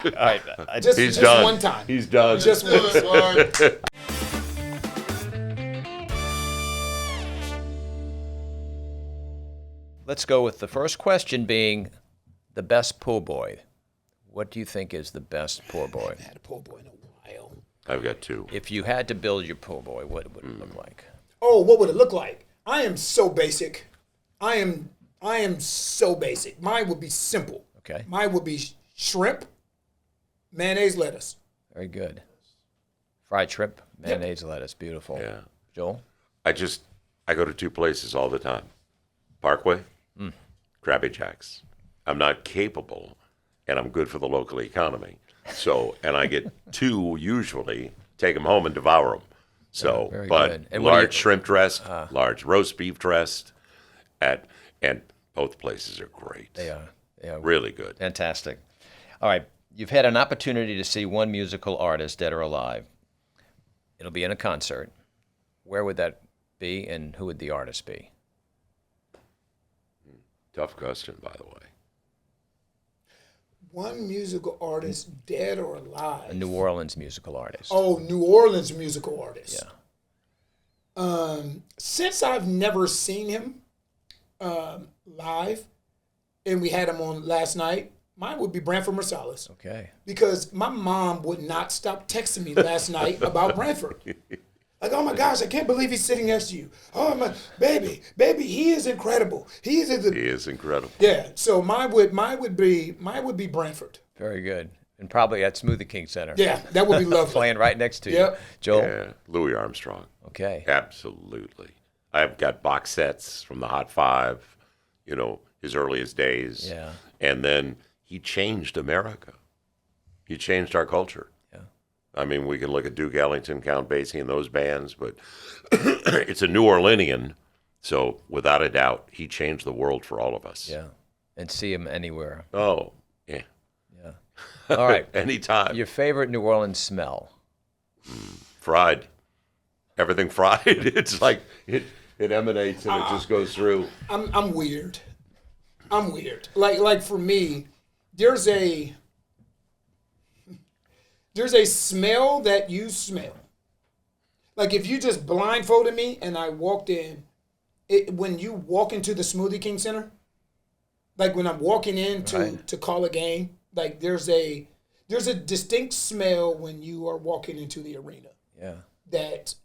All right. Just done. one time. He's done. Just once. Let's go with the first question being the best pool boy. What do you think is the best pool boy? I haven't had a pool boy in a while. I've got two. If you had to build your pool boy, what would it look like? Oh, what would it look like? I am so basic. I am so basic. Mine would be simple. Okay. Mine would be shrimp, mayonnaise, lettuce. Very good. Fried shrimp, mayonnaise, lettuce. Beautiful. Yeah. Joel? I go to two places all the time. Parkway, Crabby Jacks. I'm not capable, and I'm good for the local economy. So, and I get two usually, take them home and devour them. So, very but good. And what do large you- shrimp dressed, large roast beef dressed, and both places are great. They are. Really good. Fantastic. All right. You've had an opportunity to see one musical artist, dead or alive. It'll be in a concert. Where would that be, and who would the artist be? Tough question, by the way. One musical artist, dead or alive. A New Orleans musical artist. Oh, New Orleans musical artist. Yeah. Since I've never seen him live, and we had him on last night, mine would be Branford Marsalis. Okay. Because my mom would not stop texting me last night about Branford. Like, oh my gosh, I can't believe he's sitting next to you. Oh my baby, he is incredible. He is incredible. Yeah. So mine would be Branford. Very good. And probably at Smoothie King Center. Yeah, that would be lovely. Playing right next to Yep. you. Joel? Yeah, Louis Armstrong. Okay. Absolutely. I've got box sets from the Hot Five, his earliest days. Yeah. And then he changed America. He changed our culture. Yeah. I mean, we can look at Duke Ellington, Count Basie, and those bands, but it's a New Orleanian. So without a doubt, he changed the world for all of us. Yeah. And see him anywhere. Oh, yeah. Yeah. All right. Anytime. Your favorite New Orleans smell? Fried. Everything fried. It's like it emanates and it just goes through. I'm weird. Like for me, there's a smell that you smell. Like if you just blindfolded me and I walked in, when you walk into the Smoothie King Center, like when I'm walking in to call a game, like there's a distinct smell when you are walking into the arena. Yeah. That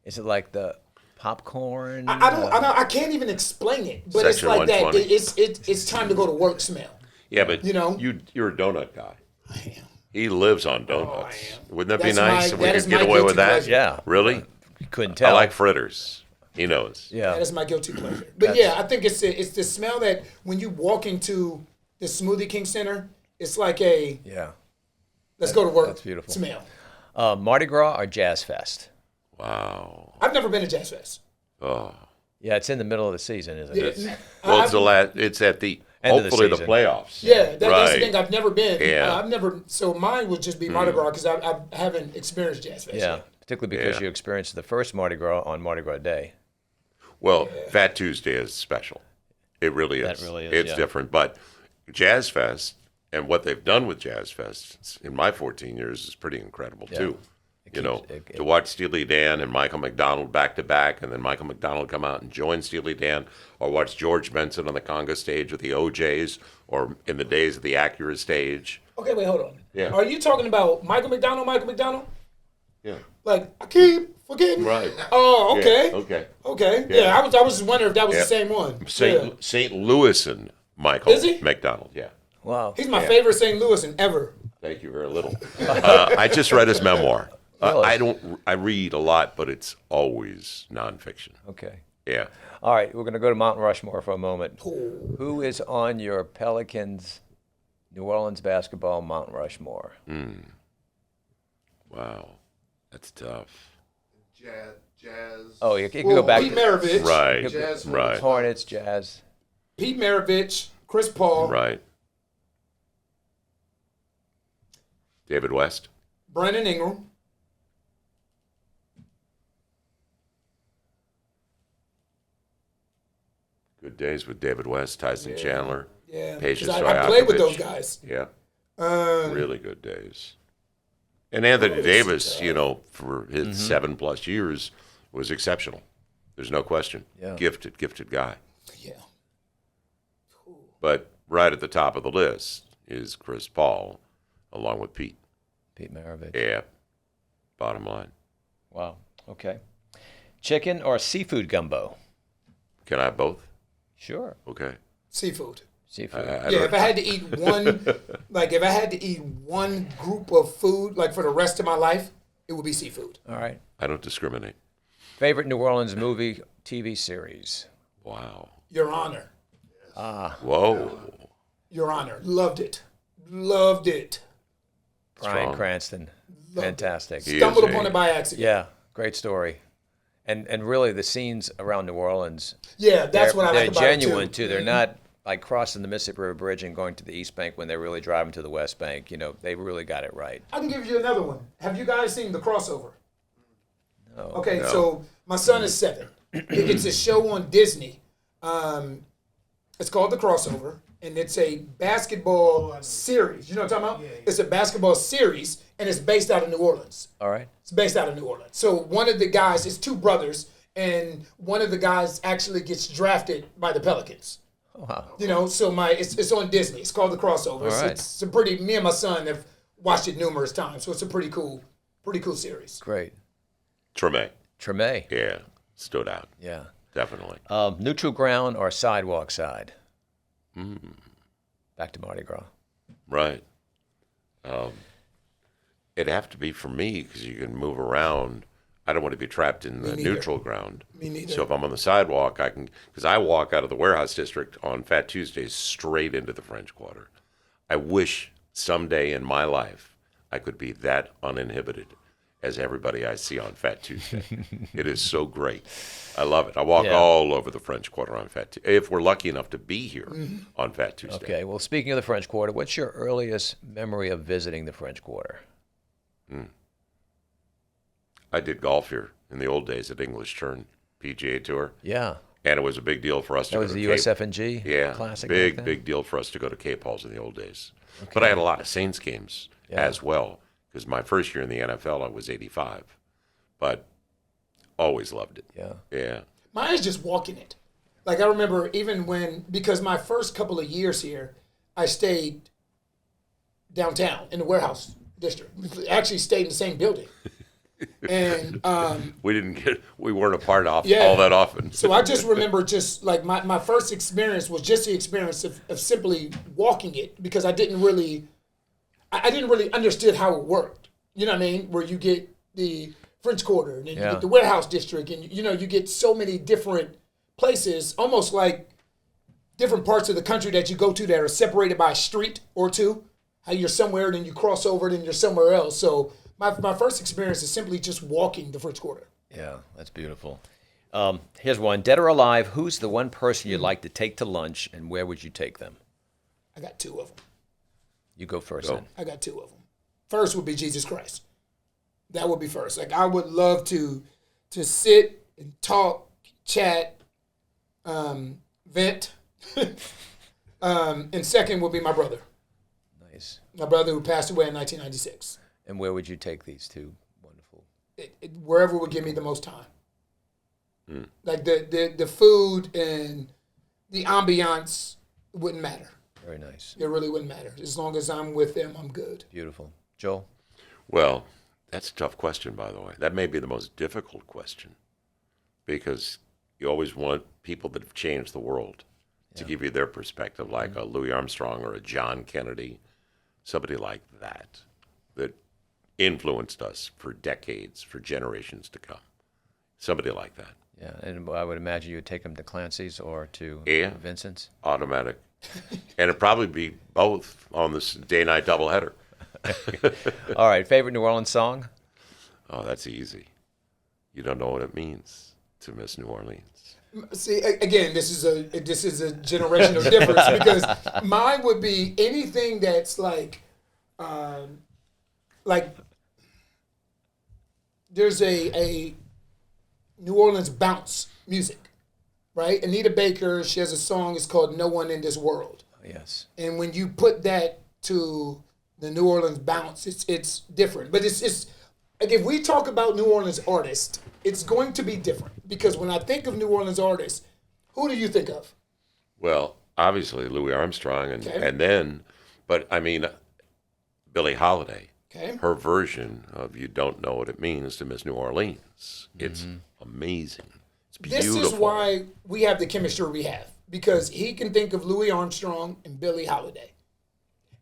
Is it like the popcorn? I can't even explain it, but Section it's like that. 120. It's time to go to work smell. Yeah, but you're a donut guy. I am. He lives on donuts. am. Wouldn't that be That's nice my- if we that could is get my away with guilty that? pleasure. Yeah. Really? You couldn't I tell. like fritters. He knows. Yeah. That is my guilty pleasure. But yeah, I think it's the smell that when you walk into the Smoothie King Center, it's like a Yeah. let's go to work That's beautiful. smell. Mardi Gras or Jazz Fest? Wow. I've never been to Jazz Fest. Oh. Yeah, it's in the middle of the season, isn't it? Yeah. Well, it's at the End of the hopefully the season. playoffs. Yeah, that's the Right. thing. I've never been. Yeah. I've never. So mine would just be Mardi Gras because I haven't experienced Jazz Fest. Yeah, yet. particularly because you experienced the first Mardi Gras on Mardi Gras Day. Well, Fat Tuesday is special. It really is. That really is, It's yeah. different. But Jazz Fest and what they've done with Jazz Fest in my 14 years is pretty incredible too. To watch Steely Dan and Michael McDonald back to back, and then Michael McDonald come out and join Steely Dan, or watch George Benson on the conga stage with the OJs, or in the days of the Acura stage. Okay, wait, hold on. Yeah. Are you talking about Michael McDonald? Michael McDonald? Yeah. Like I keep forgetting. Right. Oh, okay. Yeah, okay. Okay. Yeah. Yeah, I was just wondering if that was Yeah. the same one. Yeah. St. Louis and Michael Is he? McDonald. Yeah. Wow. He's my favorite St. Louisan ever. Thank you very little. I just read his memoir. Really? I read a lot, but it's always nonfiction. Okay. Yeah. All right, we're going to go to Mount Rushmore for a moment. Who is on your Pelicans, New Orleans basketball Mount Rushmore? Wow. That's tough. Jazz. Oh, you can go back Pete to Maravich. Right. Jazz Right. Hornets, Jazz. Pete Maravich, Chris Paul, Right. David West. Brandon Ingram. Good days with David West, Tyson Chandler. Yeah. Patience Because I played with Stojakovic. those guys. Yeah. Really good days. And Anthony Davis, for his 7+ years, was exceptional. There's no question. Yeah. Gifted guy. Yeah. But right at the top of the list is Chris Paul, along with Pete. Pete Maravich. Yeah. Bottom line. Wow. Okay. Chicken or seafood gumbo? Can I have both? Sure. Okay. Seafood. Seafood. If I had to eat one, if I had to eat one group of food, like for the rest of my life, it would be seafood. All right. I don't discriminate. Favorite New Orleans movie, TV series? Wow. Your Honor. Whoa. Your Honor. Loved it. Loved it. Bryan Strong. Cranston. Fantastic. He Stumbled is upon it by accident. Yeah, great story. And really the scenes around New Orleans. Yeah, that's what I like about They're it, too. genuine too. They're not like crossing the Mississippi River Bridge and going to the East Bank when they're really driving to the West Bank. They really got it right. I can give you another one. Have you guys seen The Crossover? No. Okay, No. so my son is 7. It's a show on Disney. It's called The Crossover, and it's a basketball series. You know what I'm talking about? It's a basketball series, and it's based out of New Orleans. All right. It's based out of New Orleans. So one of the guys, it's 2 brothers, and one of the guys actually gets drafted by the Pelicans. Oh, wow. So it's on Disney. It's called The Crossover. All right. It's a pretty. Me and my son have watched it numerous times, so it's a pretty cool series. Great. Treme. Treme. Yeah. Stood out. Yeah. Definitely. Neutral ground or sidewalk side? Back to Mardi Gras. Right. It'd have to be for me because you can move around. I don't want to be trapped in the neither. neutral ground. Me neither. So if I'm on the sidewalk, I can, because I walk out of the warehouse district on Fat Tuesdays straight into the French Quarter. I wish someday in my life I could be that uninhibited as everybody I see on Fat Tuesday. It is so great. I love it. I walk all over the French Quarter on Fat Tuesday, if we're lucky enough to be here on Fat Tuesday. Okay. Well, speaking of the French Quarter, what's your earliest memory of visiting the French Quarter? I did golf here in the old days at English Turn PGA Tour. Yeah. And it was a big deal for us to That go was to the Cape. USF&G Yeah, Classic. big deal for us to go to Cape Halls in the old days. But I had a lot of Saints games as well, because my first year in the NFL, I was 85. But always loved it. Yeah. Yeah. Mine is just walking it. Like I remember because my first couple of years here, I stayed downtown in the warehouse district. Actually stayed in the same building. And We weren't apart all Yeah. that often. so I just remember just like my first experience was just the experience of simply walking it, because I didn't really understood how it worked. You know what I mean? Where you get the French Quarter and then you get the warehouse district, and you get so many different places, almost like different parts of the country that you go to that are separated by a street or two. How you're somewhere, then you cross over, then you're somewhere else. So my first experience is simply just walking the French Quarter. Yeah, that's beautiful. Here's one. Dead or alive, who's the one person you'd like to take to lunch, and where would you take them? I got 2 of them. You go first Go. then. I got 2 of them. First would be Jesus Christ. That would be first. Like I would love to sit and talk, chat, vent. And second would be my brother. Nice. My brother who passed away in 1996. And where would you take these two? Wonderful. Wherever would give me the most time. Like the food and the ambiance wouldn't matter. Very nice. It really wouldn't matter. As long as I'm with them, I'm good. Beautiful. Joel? Well, that's a tough question, by the way. That may be the most difficult question, because you always want people that have changed the world to give you their perspective, like a Louis Armstrong or a John Kennedy, somebody like that influenced us for decades, for generations to come. Somebody like that. Yeah, and I would imagine you would take them to Clancy's or to Vincent's. Automatic. And it'd probably be both on this day-night doubleheader. All right, favorite New Orleans song? Oh, that's easy. You don't know what it means to miss New Orleans. See, again, this is a generational difference, because mine would be anything that's like there's a New Orleans bounce music, right? Anita Baker, she has a song, it's called No One in This World. Yes. And when you put that to the New Orleans bounce. It's different, but it's like if we talk about New Orleans artists, it's going to be different because when I think of New Orleans artists, who do you think of? Well, obviously Louis Armstrong, and then, but I mean, Billie Holiday. Okay. Her version of "You Don't Know What It Means to Miss New Orleans." It's amazing. It's beautiful. This is why we have the chemistry we have because he can think of Louis Armstrong and Billie Holiday,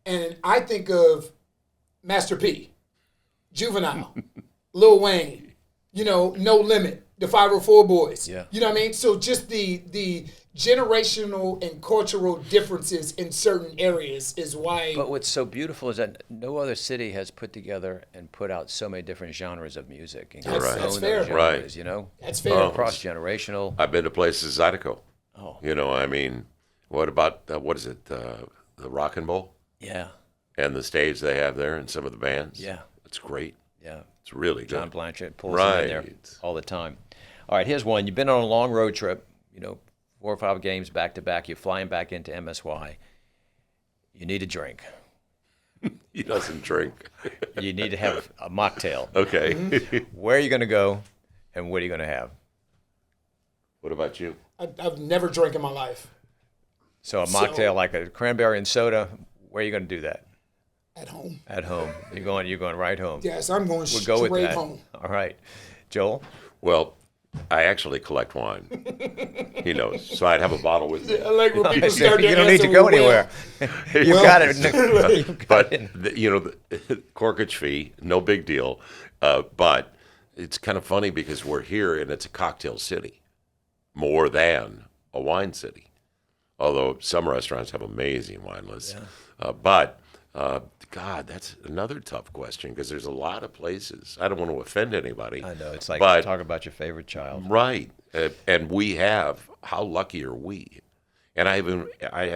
and I think of Master P, Juvenile, Lil Wayne, No Limit, the 504 Boys. Yeah. You know what I mean? So just the generational and cultural differences in certain areas is why. But what's so beautiful is that no other city has put together and put out so many different genres of music. And That's grown fair. those genres, That's fair. Cross-generational. I've been to places Zydeco. Oh. I mean, what about what is it? The Rock and Bowl Yeah. and the stage they have there and some of the bands. Yeah. It's great. Yeah. It's really John good. Blanchett pulls them in there Right. all the time. All right, here's one. You've been on a long road trip, 4 or 5 games back to back. You're flying back into MSY. You need a drink. He doesn't drink. You need to have a mocktail. Okay. Where are you going to go, and what are you going to have? What about you? I've never drank in my life. So a mocktail like a cranberry and soda. Where are you going to do that? At home. At home. You're going right home. Yes, I'm going We'll straight go with that. home. All right, Joel. Well, I actually collect wine. He knows. So I'd have a bottle with me. I like when people start You their don't need to answer go with, anywhere. You Well. got it. But, the corkage fee, no big deal. But it's kind of funny because we're here and it's a cocktail city more than a wine city. Although some restaurants have amazing wine lists. Yeah. God, that's another tough question because there's a lot of places. I don't want to offend anybody. I know. It's like but, talk about your favorite child. Right. And we have, how lucky are we? And I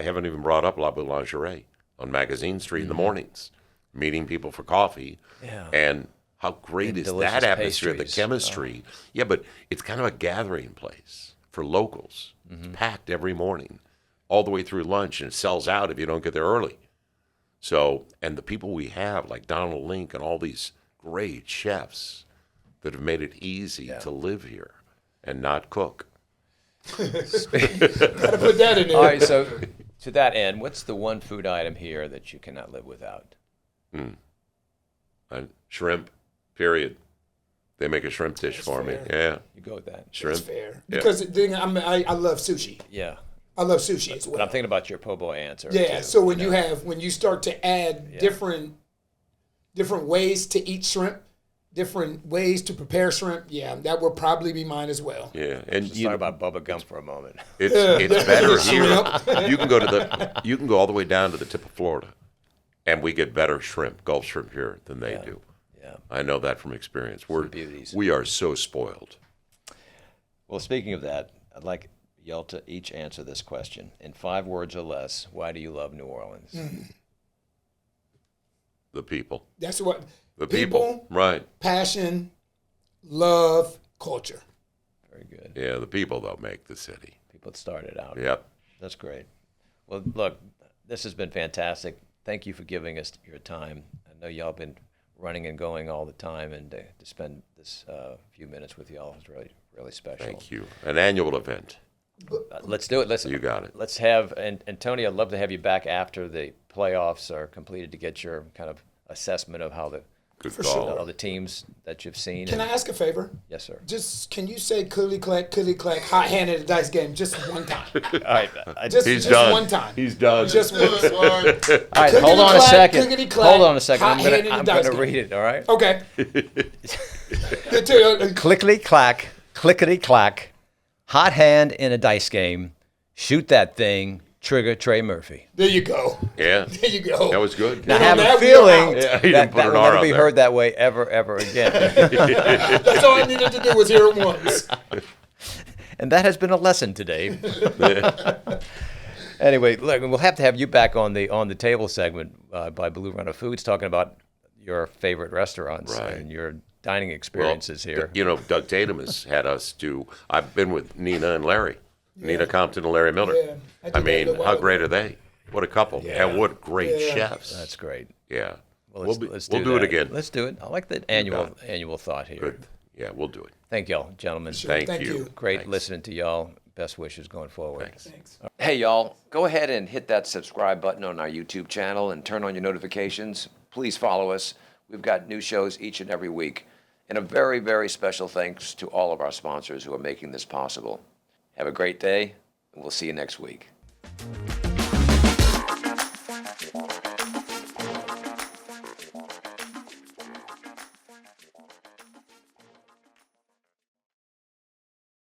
haven't even brought up La Boulangerie on Magazine Street in the mornings, meeting people for coffee. Yeah. And how great And is delicious that atmosphere, the pastries. chemistry. Yeah, but it's kind of a gathering place for locals. It's packed every morning, all the way through lunch, and it sells out if you don't get there early. So, and the people we have, like Donald Link and all these great chefs that have made it easy to live here and not cook. Gotta put that in there. All right, so to that end, what's the one food item here that you cannot live without? Shrimp, period. They make a shrimp dish for me. Yeah, You go with that. shrimp. That's fair. Yeah. Because I love sushi. Yeah. I love sushi as well. But I'm thinking about your po' boy answer. Yeah. too, So when you start to add different ways to eat shrimp, different ways to prepare shrimp, that would probably be mine as well. Yeah, and Let's talk about Bubba Gump for a moment. it's better here. You can go all the way down to the tip of Florida, and we get better shrimp, Gulf shrimp here than they do. Yeah. I know that from experience. beauties. We are so spoiled. Well, speaking of that, I'd like y'all to each answer this question in 5 words or less. Why do you love New Orleans? The people. That's what The people. Right. Passion, love, culture. Very good. Yeah, the people, though, make the city. People that started out. Yep. That's great. Well, look, this has been fantastic. Thank you for giving us your time. I know y'all been running and going all the time, and to spend this few minutes with y'all is really, really special. Thank you. An annual event. Let's do it. Listen, You got it. Let's have, and Tony, I'd love to have you back after the playoffs are completed to get your kind of assessment of how Good For call. sure. all the teams that you've seen. Can I ask a favor? Yes, sir. Just can you say clickety clack, hot hand in the dice game just one time? All right. Just, He's just done. one time. He's done. Just one. All right, hold on a Clickety-clack, second. clickety-clack, Hold on a second. hot I'm hand in gonna the dice game. read it. All right. Okay. Clickety clack, hot hand in a dice game. Shoot that thing. Trigger Trey Murphy. There you go. Yeah. There you go. That was good. Now, I on have a that, we are feeling out. Yeah, he that didn't put an will R never on be there. heard that way ever again. That's all I needed to do was hear it once. And that has been a lesson today. Anyway, look, we'll have to have you back on the table segment by Blue Runner Foods, talking about your favorite restaurants Right. and your dining experiences here. Doug Tatum has had us do. I've been with Nina and Larry, Nina Compton and Larry Miller. Yeah, I did that a mean, little how while great are they? What a couple, and what great Yeah. chefs. That's great. Yeah, Well, let's we'll do it that. again. Let's do it. I like the annual thought here. Good. Yeah, we'll do it. Thank y'all, gentlemen. Sure. Thank you. Great Thanks. listening to y'all. Best wishes going forward. Thanks. Hey, y'all, go ahead and hit that subscribe button on our YouTube channel and turn on your notifications. Please follow us. We've got new shows each and every week. And a very, very special thanks to all of our sponsors who are making this possible. Have a great day, and we'll see you next week.